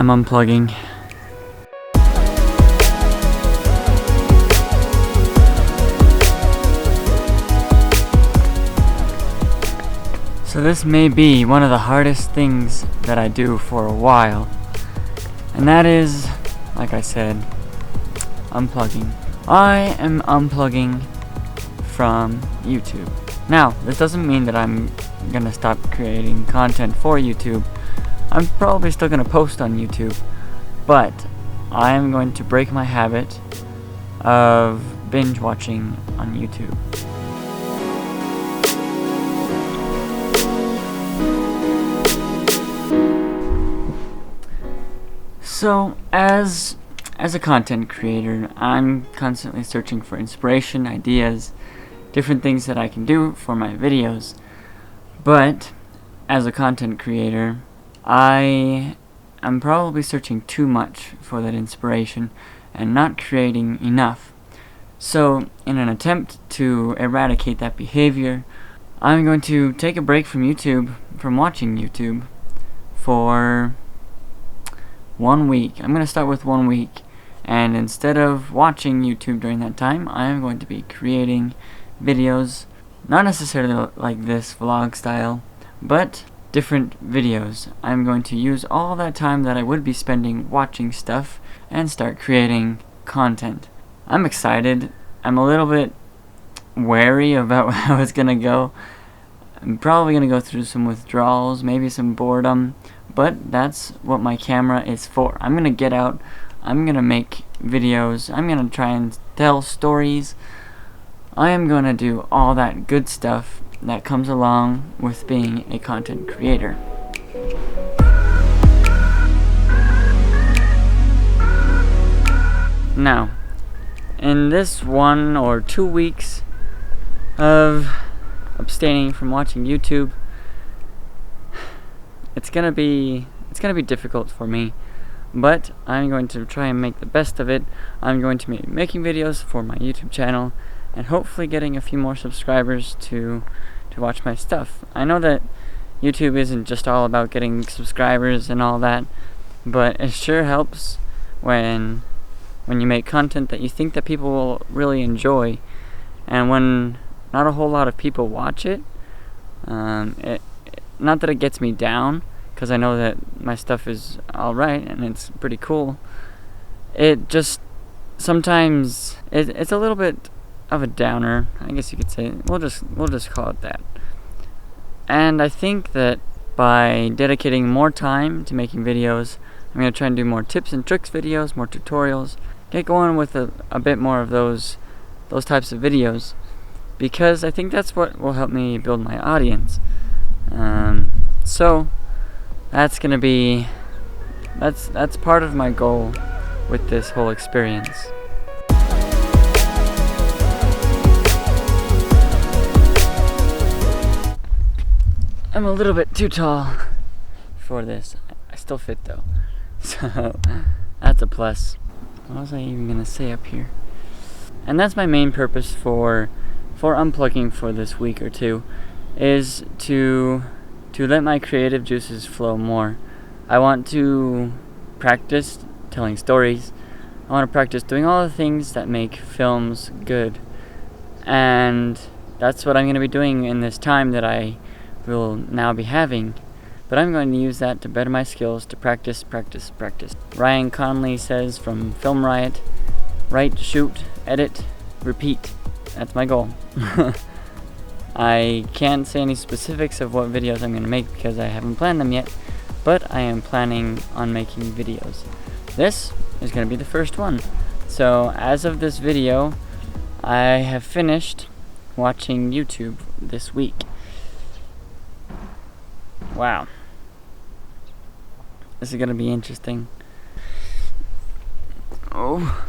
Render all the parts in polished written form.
I'm unplugging. So this may be one of the hardest things that I do for a while, and that is, like I said, unplugging. I am unplugging from YouTube. Now, this doesn't mean that I'm gonna stop creating content for YouTube. I'm probably still gonna post on YouTube, but I am going to break my habit of binge watching on YouTube. So, as a content creator, I'm constantly searching for inspiration, ideas, different things that I can do for my videos. But, as a content creator, I am probably searching too much for that inspiration and not creating enough. So, in an attempt to eradicate that behavior, I'm going to take a break from YouTube, from watching YouTube, for 1 week. I'm going to start with 1 week, and instead of watching YouTube during that time, I am going to be creating videos, not necessarily like this vlog style, but different videos. I'm going to use all that time that I would be spending watching stuff and start creating content. I'm excited. I'm a little bit wary about how it's going to go. I'm probably going to go through some withdrawals, maybe some boredom, but that's what my camera is for. I'm going to get out, I'm going to make videos, I'm going to try and tell stories. I am going to do all that good stuff that comes along with being a content creator. Now, in this 1 or 2 weeks of abstaining from watching YouTube, it's gonna be difficult for me, but I'm going to try and make the best of it. I'm going to be making videos for my YouTube channel and hopefully getting a few more subscribers to watch my stuff. I know that YouTube isn't just all about getting subscribers and all that, but it sure helps when you make content that you think that people will really enjoy, and when not a whole lot of people watch it. Not that it gets me down, because I know that my stuff is alright and it's pretty cool. It just, sometimes, it's a little bit of a downer, I guess you could say. We'll just call it that. And I think that by dedicating more time to making videos, I'm going to try and do more tips and tricks videos, more tutorials, get going with a bit more of those types of videos, because I think that's what will help me build my audience. So that's gonna be that's part of my goal with this whole experience. I'm a little bit too tall for this. I still fit though, so that's a plus. What was I even gonna say up here? And that's my main purpose for unplugging for this week or two, is to let my creative juices flow more. I want to practice telling stories. I want to practice doing all the things that make films good. And that's what I'm going to be doing in this time that I will now be having. But I'm going to use that to better my skills, to practice. Ryan Conley says from Film Riot, write, shoot, edit, repeat. That's my goal. I can't say any specifics of what videos I'm going to make because I haven't planned them yet, but I am planning on making videos. This is going to be the first one. So as of this video, I have finished watching YouTube this week. Wow. This is going to be interesting. Oh,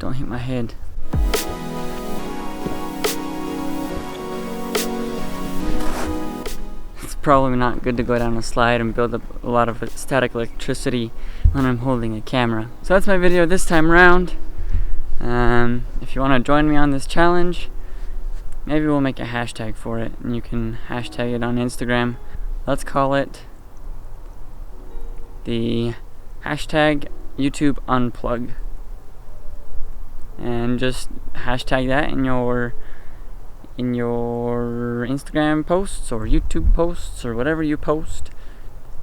don't hit my head. Probably not good to go down a slide and build up a lot of static electricity when I'm holding a camera. So that's my video this time around. If you want to join me on this challenge, maybe we'll make a hashtag for it and you can hashtag it on Instagram. Let's call it the hashtag YouTube Unplug. And just hashtag that in your Instagram posts or YouTube posts or whatever you post.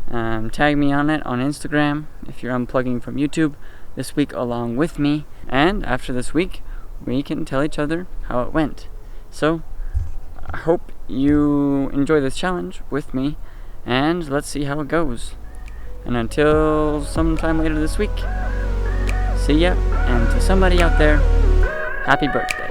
Tag me on it on Instagram if you're unplugging from YouTube this week along with me. And after this week, we can tell each other how it went. So, I hope you enjoy this challenge with me, and let's see how it goes. And until sometime later this week, see ya, and to somebody out there, happy birthday.